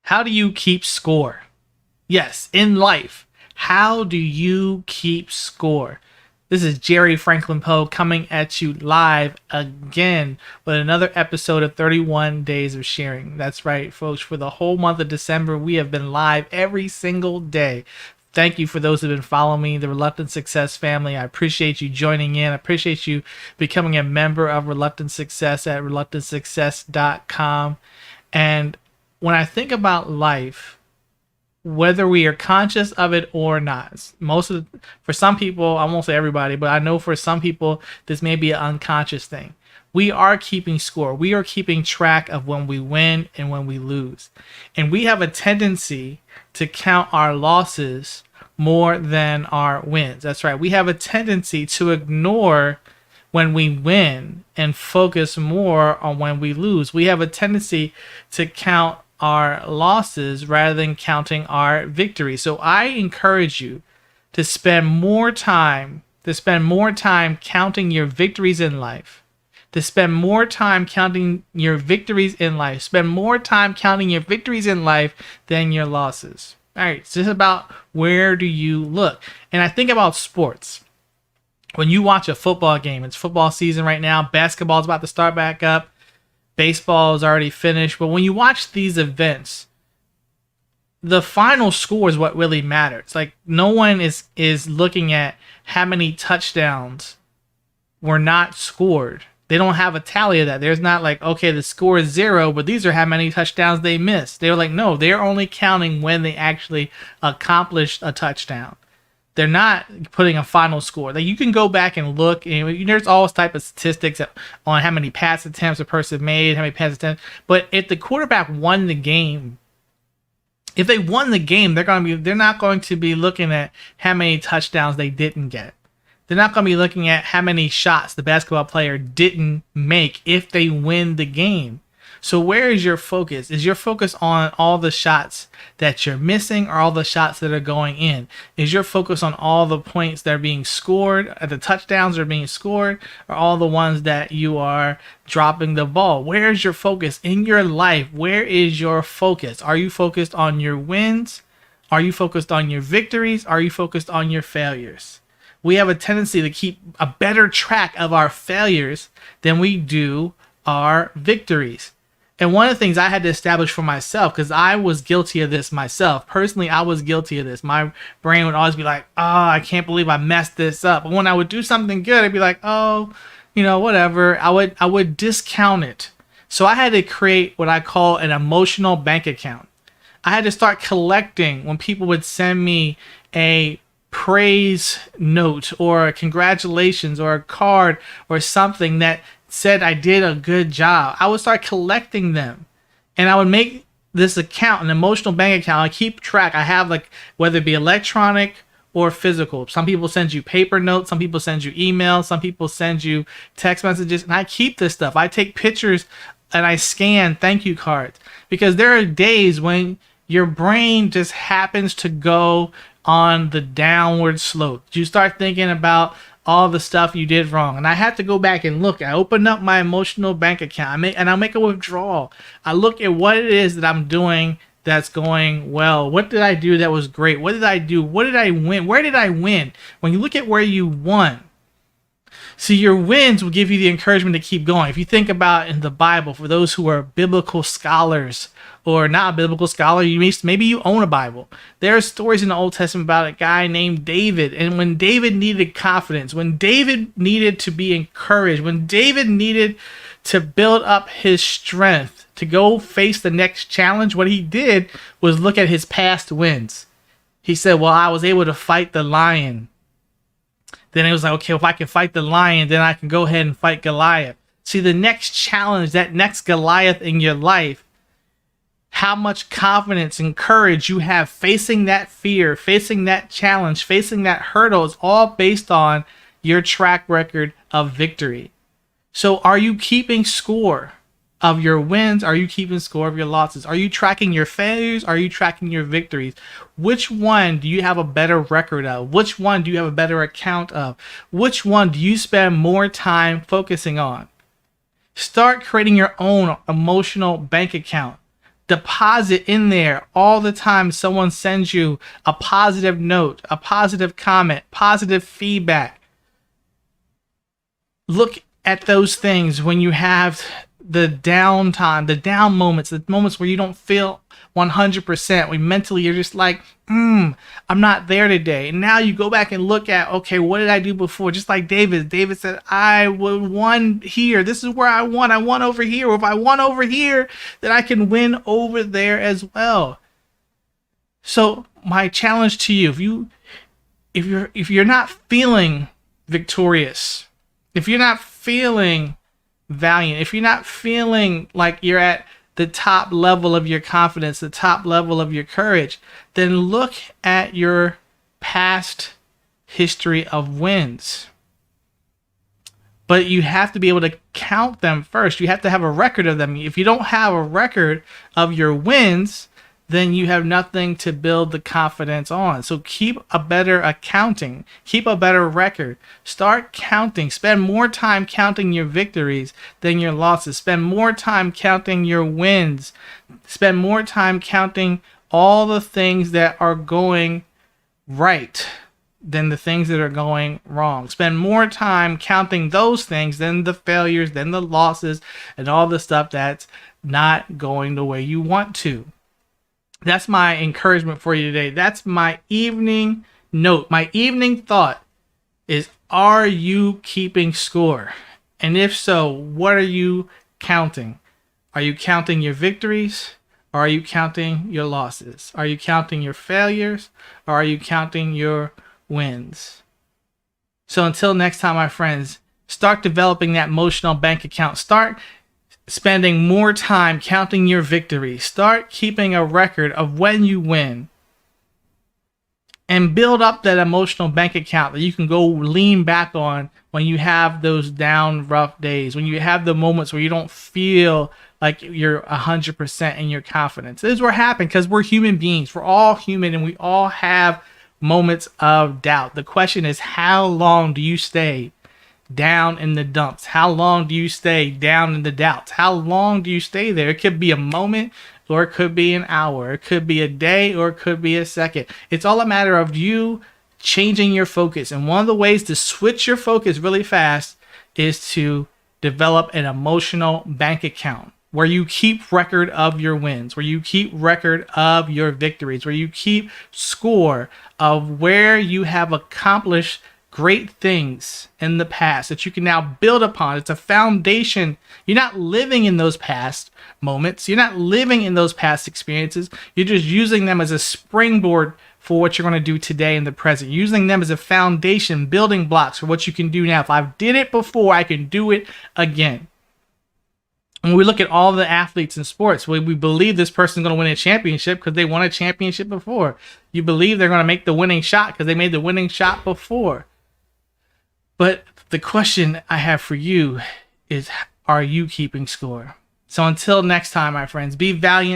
How do you keep score? Yes, in life, how do you keep score? This is Jerry Franklin Poe coming at you live again with another episode of 31 Days of Sharing. That's right, folks. For the whole month of December, we have been live every single day. Thank you for those who have been following me, the Reluctant Success family. I appreciate you joining in. I appreciate you becoming a member of Reluctant Success at reluctantsuccess.com. And when I think about life, whether we are conscious of it or not, for some people, I won't say everybody, but I know for some people, this may be an unconscious thing. We are keeping score. We are keeping track of when we win and when we lose. And we have a tendency to count our losses more than our wins. That's right. We have a tendency to ignore when we win and focus more on when we lose. We have a tendency to count our losses rather than counting our victories. So I encourage you to spend more time counting your victories in life. To spend more time counting your victories in life. Spend more time counting your victories in life than your losses. All right, so this is about where do you look. And I think about sports. When you watch a football game, it's football season right now. Basketball is about to start back up. Baseball is already finished. But when you watch these events, the final score is what really matters. Like, no one is looking at how many touchdowns were not scored. They don't have a tally of that. There's not like, okay, the score is 0, but these are how many touchdowns they missed. They're like, no, they're only counting when they actually accomplished a touchdown. They're not putting a final score. Like, you can go back and look, and there's all type of statistics on how many pass attempts a person made, how many pass attempts. But if the quarterback won the game, if they won the game, they're not going to be looking at how many touchdowns they didn't get. They're not going to be looking at how many shots the basketball player didn't make if they win the game. So where is your focus? Is your focus on all the shots that you're missing or all the shots that are going in? Is your focus on all the points that are being scored, the touchdowns that are being scored, or all the ones that you are dropping the ball? Where is your focus in your life? Where is your focus? Are you focused on your wins? Are you focused on your victories? Are you focused on your failures? We have a tendency to keep a better track of our failures than we do our victories. And one of the things I had to establish for myself, because I was guilty of this myself. Personally, I was guilty of this. My brain would always be like, oh, I can't believe I messed this up. But when I would do something good, I'd be like, oh, whatever. I would discount it. So I had to create what I call an emotional bank account. I had to start collecting when people would send me a praise note or a congratulations or a card or something that said I did a good job. I would start collecting them, and I would make this account an emotional bank account. I keep track. I have, like, whether it be electronic or physical. Some people send you paper notes, some people send you emails, some people send you text messages, and I keep this stuff. I take pictures and I scan thank you cards, because there are days when your brain just happens to go on the downward slope. You start thinking about all the stuff you did wrong. And I had to go back and look. I opened up my emotional bank account. I'll make a withdrawal. I look at what it is that I'm doing that's going well. What did I do that was great? What did I do? What did I win? Where did I win? When you look at where you won, see, your wins will give you the encouragement to keep going. If you think about in the Bible, for those who are biblical scholars or not a biblical scholar, maybe you own a Bible. There are stories in the Old Testament about a guy named David. And when David needed confidence, when David needed to be encouraged, when David needed to build up his strength to go face the next challenge, what he did was look at his past wins. He said, well, I was able to fight the lion. Then it was like, okay, if I can fight the lion, then I can go ahead and fight Goliath. See, the next challenge, that next Goliath in your life, how much confidence and courage you have facing that fear, facing that challenge, facing that hurdle is all based on your track record of victory. So are you keeping score of your wins? Are you keeping score of your losses? Are you tracking your failures? Are you tracking your victories? Which one do you have a better record of? Which one do you have a better account of? Which one do you spend more time focusing on? Start creating your own emotional bank account. Deposit in there all the time someone sends you a positive note, a positive comment, positive feedback. Look at those things when you have the downtime, the down moments, the moments where you don't feel 100%, when mentally you're just like, I'm not there today. And now you go back and look at, okay, what did I do before? Just like David. David said, I won here. This is where I won. I won over here. Or if I won over here, then I can win over there as well. So my challenge to you, if you're not feeling victorious, if you're not feeling valiant, if you're not feeling like you're at the top level of your confidence, the top level of your courage, then look at your past history of wins. But you have to be able to count them first. You have to have a record of them. If you don't have a record of your wins, then you have nothing to build the confidence on. So keep a better accounting, keep a better record. Start counting. Spend more time counting your victories than your losses. Spend more time counting your wins. Spend more time counting all the things that are going right than the things that are going wrong. Spend more time counting those things than the failures, than the losses, and all the stuff that's not going the way you want to. That's my encouragement for you today. That's my evening note. My evening thought is, are you keeping score? And if so, what are you counting? Are you counting your victories? Or are you counting your losses? Are you counting your failures? Or are you counting your wins? So until next time, my friends, start developing that emotional bank account. Start spending more time counting your victories. Start keeping a record of when you win. And build up that emotional bank account that you can go lean back on when you have those down, rough days, when you have the moments where you don't feel like you're 100% in your confidence. This is what happens because we're human beings. We're all human and we all have moments of doubt. The question is, how long do you stay down in the dumps? How long do you stay down in the doubts? How long do you stay there? It could be a moment, or it could be an hour. It could be a day, or it could be a second. It's all a matter of you changing your focus. And one of the ways to switch your focus really fast is to develop an emotional bank account where you keep record of your wins, where you keep record of your victories, where you keep score of where you have accomplished great things in the past that you can now build upon. It's a foundation. You're not living in those past moments. You're not living in those past experiences. You're just using them as a springboard for what you're going to do today in the present. Using them as a foundation, building blocks for what you can do now. If I did it before, I can do it again. When we look at all the athletes in sports, we believe this person's going to win a championship because they won a championship before. You believe they're going to make the winning shot because they made the winning shot before. But the question I have for you is, are you keeping score? So until next time, my friends, be valiant.